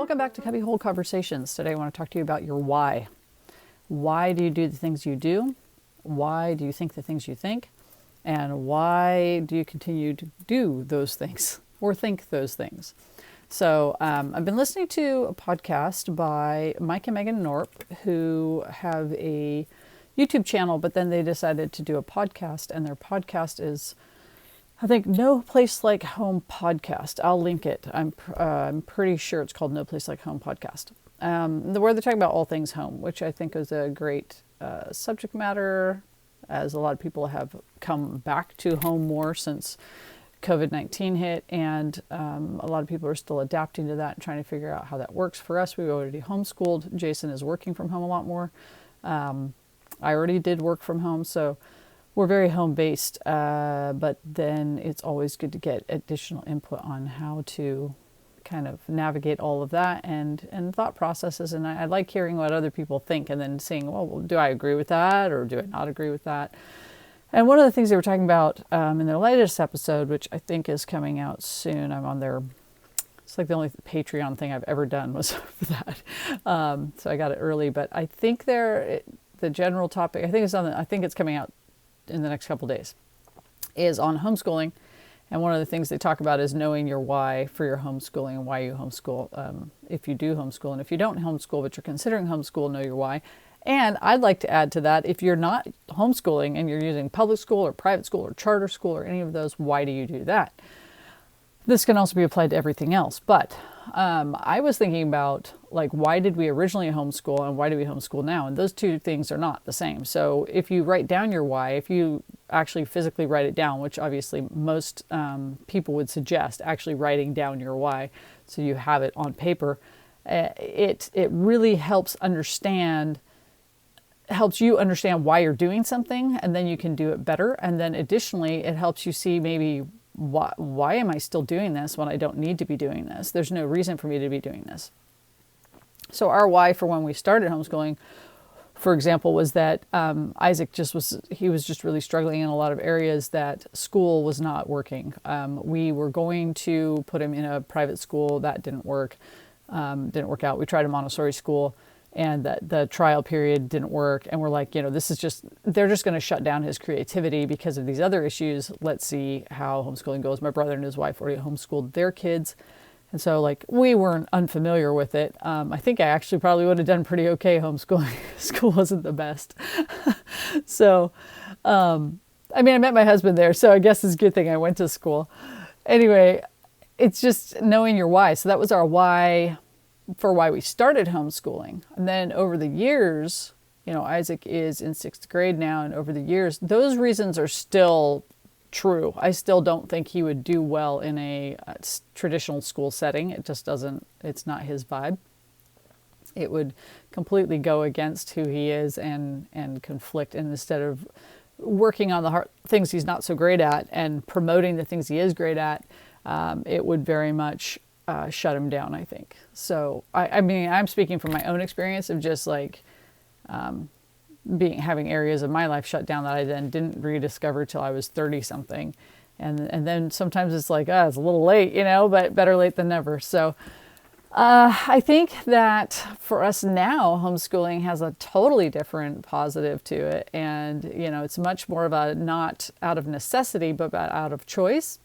welcome back to Cubbyhole Conversations. Today I want to talk to you about your why. Why do you do the things you do? Why do you think the things you think? And why do you continue to do those things or think those things? So I've been listening to a podcast by Mike and Megan Norp, who have a YouTube channel, but then they decided to do a podcast, and their podcast is, I think, No Place Like Home Podcast. I'll link it. I'm pretty sure it's called No Place Like Home Podcast. Where they're talking about all things home, which I think is a great subject matter, as a lot of people have come back to home more since COVID-19 hit, and a lot of people are still adapting to that and trying to figure out how that works for us. We've already homeschooled. Jason is working from home a lot more. I already did work from home, so we're very home-based, but then it's always good to get additional input on how to kind of navigate all of that and thought processes. And I like hearing what other people think and then seeing, well, do I agree with that or do I not agree with that? And one of the things they were talking about in their latest episode, which I think is coming out soon, I'm on their, it's like the only Patreon thing I've ever done was for that. So I got it early, but I think the general topic, I think it's coming out in the next couple of days, is on homeschooling. And one of the things they talk about is knowing your why for your homeschooling and why you homeschool. If you do homeschool, and if you don't homeschool but you're considering homeschool, know your why. And I'd like to add to that, if you're not homeschooling and you're using public school or private school or charter school or any of those, why do you do that? This can also be applied to everything else. But I was thinking about, like, why did we originally homeschool and why do we homeschool now? And those two things are not the same. So if you write down your why, if you actually physically write it down, which obviously most people would suggest actually writing down your why so you have it on paper, it really helps you understand why you're doing something, and then you can do it better. And then additionally, it helps you see maybe why am I still doing this when I don't need to be doing this? There's no reason for me to be doing this. So our why for when we started homeschooling, for example, was that Isaac was just really struggling in a lot of areas that school was not working. We were going to put him in a private school. That didn't work out. We tried a Montessori school, and the trial period didn't work. And we're like, they're just going to shut down his creativity because of these other issues. Let's see how homeschooling goes. My brother and his wife already homeschooled their kids. And so, like, we weren't unfamiliar with it. I think I actually probably would have done pretty okay homeschooling. School wasn't the best. So, I met my husband there, so I guess it's a good thing I went to school. Anyway, it's just knowing your why. So that was our why for why we started homeschooling. And then over the years, Isaac is in 6th grade now, and over the years, those reasons are still true. I still don't think he would do well in a traditional school setting. It just doesn't, it's not his vibe. It would completely go against who he is and conflict. And instead of working on the hard things he's not so great at and promoting the things he is great at, it would very much shut him down, I think. So, I'm speaking from my own experience of just like having areas of my life shut down that I then didn't rediscover till I was 30 something. And then sometimes it's like, it's a little late, but better late than never. So I think that for us now, homeschooling has a totally different positive to it. And, it's much more of a not out of necessity, but out of choice.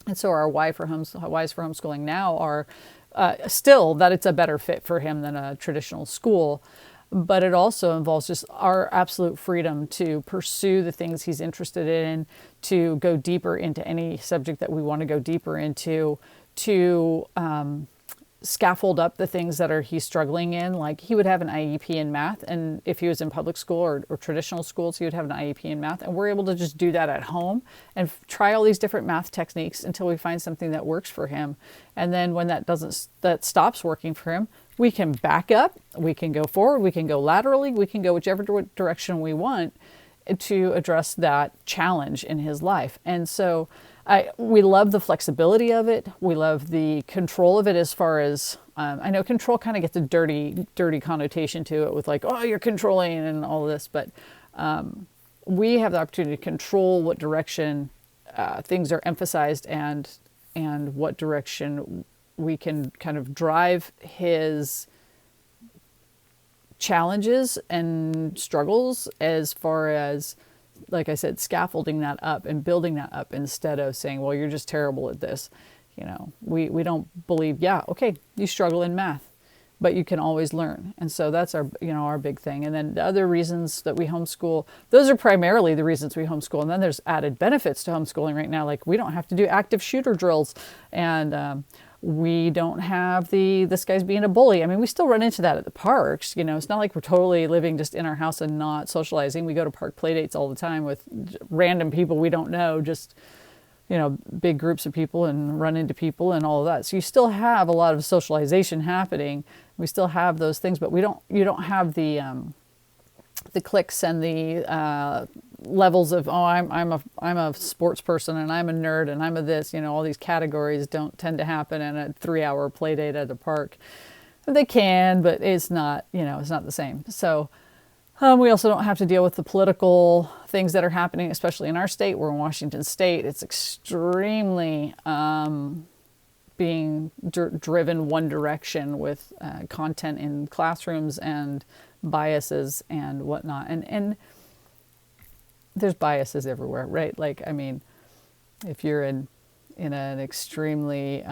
And so our whys for homeschooling now are still that it's a better fit for him than a traditional school. But it also involves just our absolute freedom to pursue the things he's interested in, to go deeper into any subject that we want to go deeper into, to scaffold up the things that he's struggling in. Like, he would have an IEP in math, and if he was in public school or traditional schools, he would have an IEP in math. And we're able to just do that at home and try all these different math techniques until we find something that works for him. And then when that stops working for him, we can back up, we can go forward, we can go laterally, we can go whichever direction we want to address that challenge in his life. And so we love the flexibility of it. We love the control of it, as far as, I know control kind of gets a dirty connotation to it with like, oh, you're controlling and all of this, but we have the opportunity to control what direction things are emphasized and what direction we can kind of drive his challenges and struggles as far as, like I said, scaffolding that up and building that up instead of saying, well, you're just terrible at this. You know, we don't believe, yeah, okay, you struggle in math, but you can always learn. And so that's our, you know, our big thing. And then the other reasons that we homeschool, those are primarily the reasons we homeschool. And then there's added benefits to homeschooling right now. Like we don't have to do active shooter drills, and we don't have this guy's being a bully. I mean, we still run into that at the parks. You know, it's not like we're totally living just in our house and not socializing. We go to park play dates all the time with random people we don't know, just, you know, big groups of people, and run into people and all of that. So you still have a lot of socialization happening. We still have those things, but you don't have the cliques and the levels of, oh, I'm a sports person and I'm a nerd and I'm a this, you know, all these categories don't tend to happen in a 3-hour play date at a park. They can, but it's not, you know, it's not the same. So we also don't have to deal with the political things that are happening, especially in our state. We're in Washington State. It's extremely being driven one direction with content in classrooms and biases and whatnot. And there's biases everywhere, right? Like, I mean, if you're in an extremely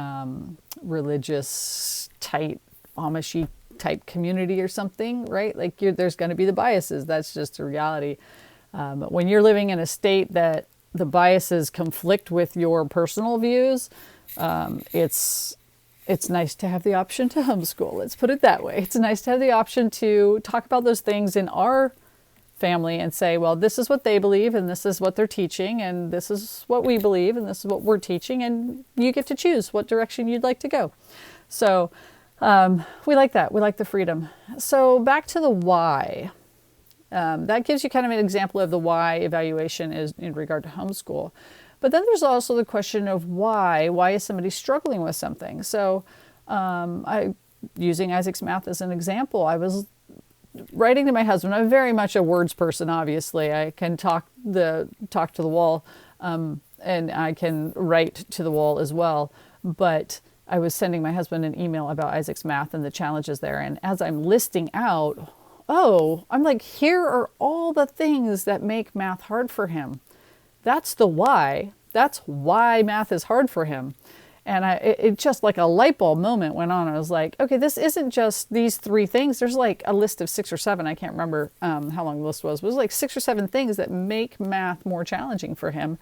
religious, tight, Amish type community or something, right? Like there's going to be the biases. That's just a reality. But when you're living in a state that the biases conflict with your personal views, it's nice to have the option to homeschool. Let's put it that way. It's nice to have the option to talk about those things in our family and say, well, this is what they believe and this is what they're teaching and this is what we believe and this is what we're teaching, and you get to choose what direction you'd like to go. So we like that. We like the freedom. So back to the why. That gives you kind of an example of the why evaluation is in regard to homeschool. But then there's also the question of why. Why is somebody struggling with something? So using Isaac's Math as an example, I was writing to my husband. I'm very much a words person, obviously. I can talk to the wall, and I can write to the wall as well. But I was sending my husband an email about Isaac's Math and the challenges there. And as I'm listing out, I'm like, here are all the things that make math hard for him. That's the why. That's why math is hard for him. And it just like a light bulb moment went on. I was like, okay, this isn't just these 3 things. There's like a list of 6 or 7. I can't remember how long the list was. But it was like 6 or 7 things that make math more challenging for him.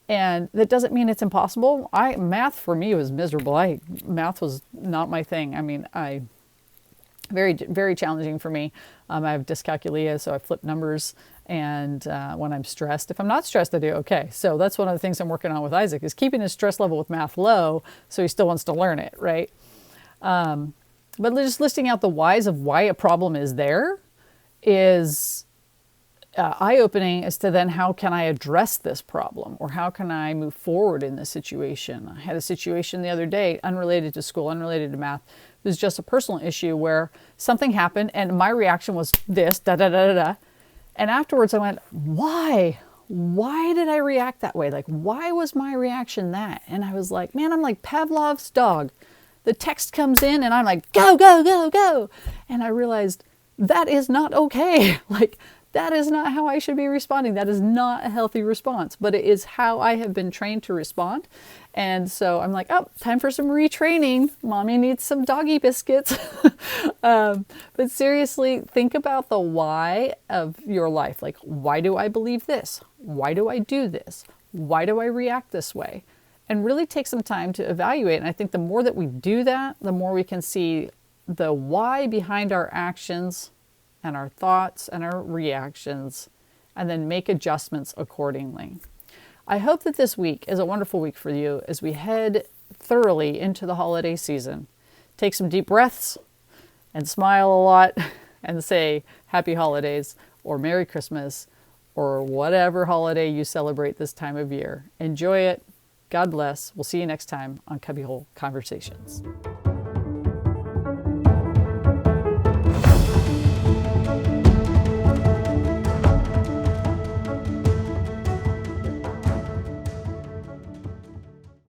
And that doesn't mean it's impossible. Math for me was miserable. Math was not my thing. I mean, very, very challenging for me. I have dyscalculia, so I flip numbers. And when I'm stressed, if I'm not stressed, I do okay. So that's one of the things I'm working on with Isaac, is keeping his stress level with math low so he still wants to learn it, right? But just listing out the whys of why a problem is there is eye-opening as to then how can I address this problem, or how can I move forward in this situation. I had a situation the other day, unrelated to school, unrelated to math. It was just a personal issue where something happened and my reaction was this, da-da-da-da-da. And afterwards I went, why? Why did I react that way? Like, why was my reaction that? And I was like, man, I'm like Pavlov's dog. The text comes in and I'm like, go, go, go, go. And I realized that is not okay. Like, that is not how I should be responding. That is not a healthy response, but it is how I have been trained to respond. And so I'm like, oh, time for some retraining. Mommy needs some doggy biscuits. But seriously, think about the why of your life. Like, why do I believe this? Why do I do this? Why do I react this way? And really take some time to evaluate. And I think the more that we do that, the more we can see the why behind our actions and our thoughts and our reactions, and then make adjustments accordingly. I hope that this week is a wonderful week for you as we head thoroughly into the holiday season. Take some deep breaths and smile a lot and say Happy Holidays or Merry Christmas or whatever holiday you celebrate this time of year. Enjoy it. God bless. We'll see you next time on Cubbyhole Conversations.